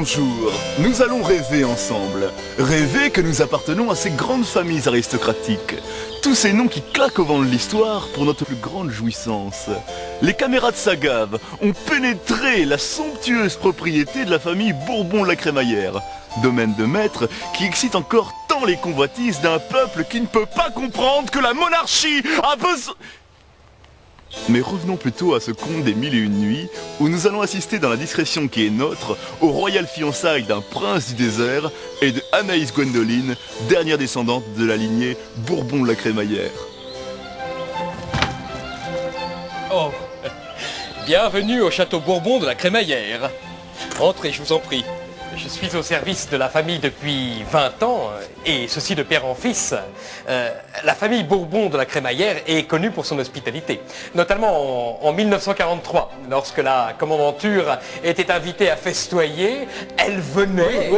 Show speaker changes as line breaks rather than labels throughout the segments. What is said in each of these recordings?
Bonjour, nous allons rêver ensemble. Rêver que nous appartenons à ces grandes familles aristocratiques. Tous ces noms qui claquent au vent de l'histoire pour notre plus grande jouissance. Les caméras de Sagave ont pénétré la somptueuse propriété de la famille Bourbon de la Crémaillère. Domaine de maître qui excite encore tant les convoitises d'un peuple qui ne peut pas comprendre que la monarchie a besoin... Mais revenons plutôt à ce conte des mille et une nuits, où nous allons assister dans la discrétion qui est nôtre aux royales fiançailles d'un prince du désert et de Anaïs Gwendoline, dernière descendante de la lignée Bourbon de la Crémaillère.
Oh, bienvenue au château Bourbon de la Crémaillère. Entrez, je vous en prie. Je suis au service de la famille depuis 20 ans, et ceci de père en fils. La famille Bourbon de la Crémaillère est connue pour son hospitalité, notamment en 1943, lorsque la commandanture était invitée à festoyer, elle venait...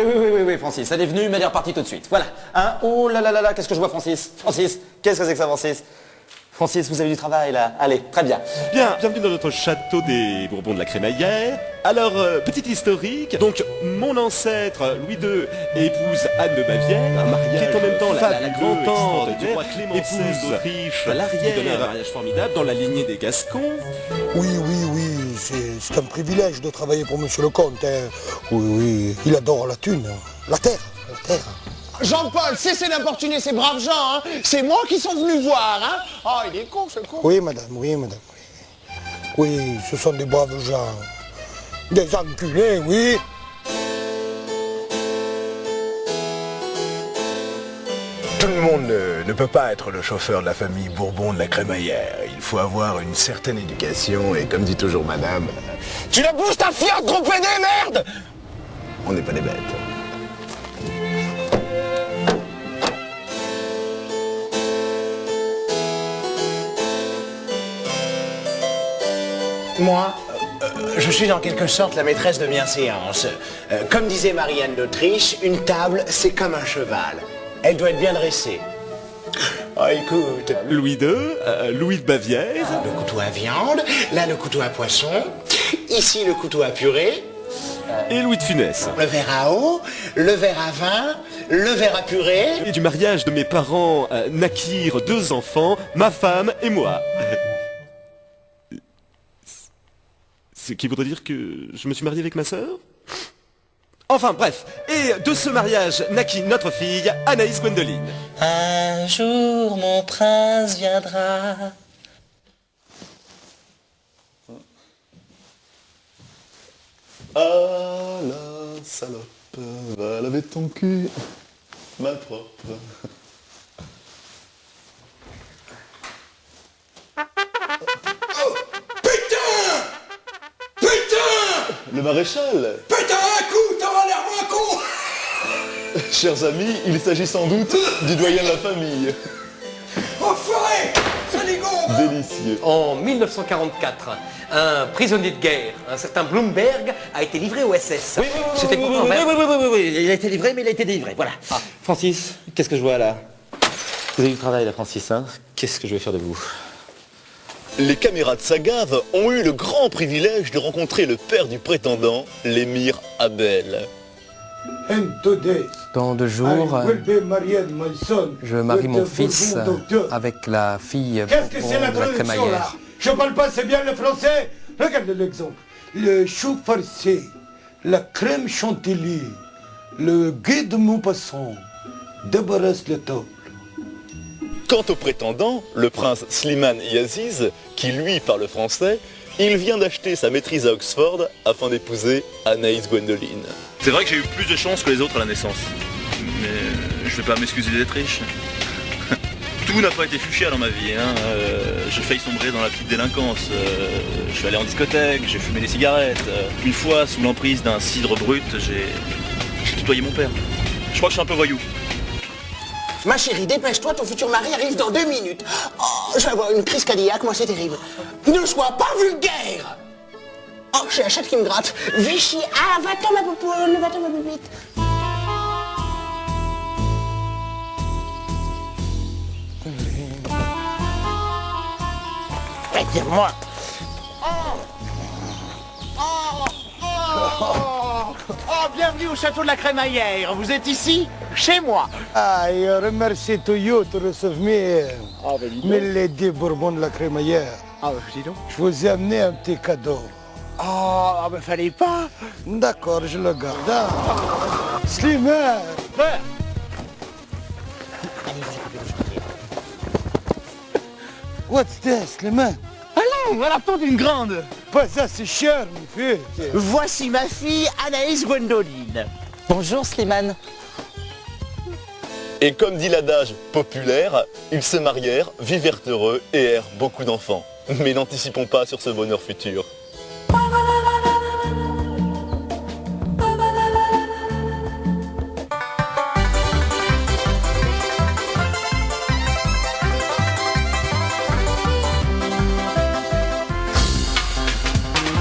Oui, Francis, elle est venue, mais elle est repartie tout de suite. Voilà. Hein? Oh là là là là, qu'est-ce que je vois, Francis? Francis, qu'est-ce que c'est que ça, Francis? Francis, vous avez du travail, là. Allez, très bien.
Bien, bienvenue dans notre château des Bourbons de la Crémaillère. Alors, petite historique. Donc, mon ancêtre, Louis II, épouse Anne de Bavière, un mariage qui est en même temps la grand-tante du roi Clément XVI d'Autriche, l'arrière, qui donne un mariage formidable dans la lignée des Gascons.
Oui, c'est un privilège de travailler pour Monsieur le Comte. Hein. Oui, il adore la thune, la terre.
Jean-Paul, cessez d'importuner ces braves gens, hein. C'est moi qui sont venus voir, hein. Oh, il est con, ce con.
Oui, madame. Oui, ce sont des braves gens. Des enculés, oui.
Tout le monde ne peut pas être le chauffeur de la famille Bourbon de la Crémaillère. Il faut avoir une certaine éducation et comme dit toujours madame...
Tu la bouges ta fière trop pédée, merde.
On n'est pas des bêtes.
Moi, je suis en quelque sorte la maîtresse de bienséance. Comme disait Marianne d'Autriche, une table, c'est comme un cheval. Elle doit être bien dressée. Ah, écoute.
Louis II, Louis de Bavière.
Le couteau à viande, là le couteau à poisson, ici le couteau à purée.
Et Louis de Funès.
Le verre à eau, le verre à vin, le verre à purée.
Et du mariage de mes parents naquirent 2 enfants, ma femme et moi. Ce qui voudrait dire que je me suis marié avec ma sœur? Enfin bref, et de ce mariage naquit notre fille, Anaïs Gwendoline.
Un jour mon prince viendra.
Ah la salope, va laver ton cul, mal propre. Le maréchal!
Putain, un coup, t'auras l'air moins con.
Chers amis, il s'agit sans doute du doyen de la famille.
Enfoiré, saligon.
Délicieux.
En 1944, un prisonnier de guerre, un certain Bloomberg, a été livré au SS. C'était pour
Oui, il a été livré, mais il a été délivré, voilà. Ah. Francis, qu'est-ce que je vois là? Vous avez du travail là, Francis, hein? Qu'est-ce que je vais faire de vous?
Les caméras de Sagave ont eu le grand privilège de rencontrer le père du prétendant, l'émir Abel.
Dans 2 jours, je marie mon fils avec la fille de la Crémaillère.
Je parle pas assez bien le français. Regardez l'exemple. Le chou farci, la crème chantilly, le guet de Maupassant débarrasse la table.
Quant au prétendant, le prince Slimane Yaziz, qui lui parle français, il vient d'acheter sa maîtrise à Oxford afin d'épouser Anaïs Gwendoline. C'est vrai que j'ai eu plus de chance que les autres à la naissance. Mais je vais pas m'excuser d'être riche. Tout n'a pas été fuchsia dans ma vie. J'ai failli sombrer dans la petite délinquance. Je suis allé en discothèque, j'ai fumé des cigarettes. Une fois, sous l'emprise d'un cidre brut, j'ai tutoyé mon père. Je crois que je suis un peu voyou.
Ma chérie, dépêche-toi, ton futur mari arrive dans 2 minutes. Oh, je vais avoir une crise cardiaque, moi c'est terrible. Ne sois pas vulgaire. Oh, j'ai la chatte qui me gratte. Vichy, ah, va-t'en ma poupoune, va-t'en ma poupite. Aide-moi. Oh.
Oh, bienvenue au château de la Crémaillère. Vous êtes ici, chez moi.
Ah, et remercie Toyo de recevoir mes lady Bourbon de la Crémaillère.
Ah, dis donc.
Je vous ai amené un petit cadeau.
Oh, ben fallait pas.
D'accord, je le garde. Hein. Slimane.
Ouais.
What's this, Slimane?
Allons, à la porte d'une grande.
Pas ça, c'est cher, mon fils.
Voici ma fille, Anaïs Gwendoline.
Bonjour Slimane.
Et comme dit l'adage populaire, ils se marièrent, vivèrent heureux et eurent beaucoup d'enfants. Mais n'anticipons pas sur ce bonheur futur.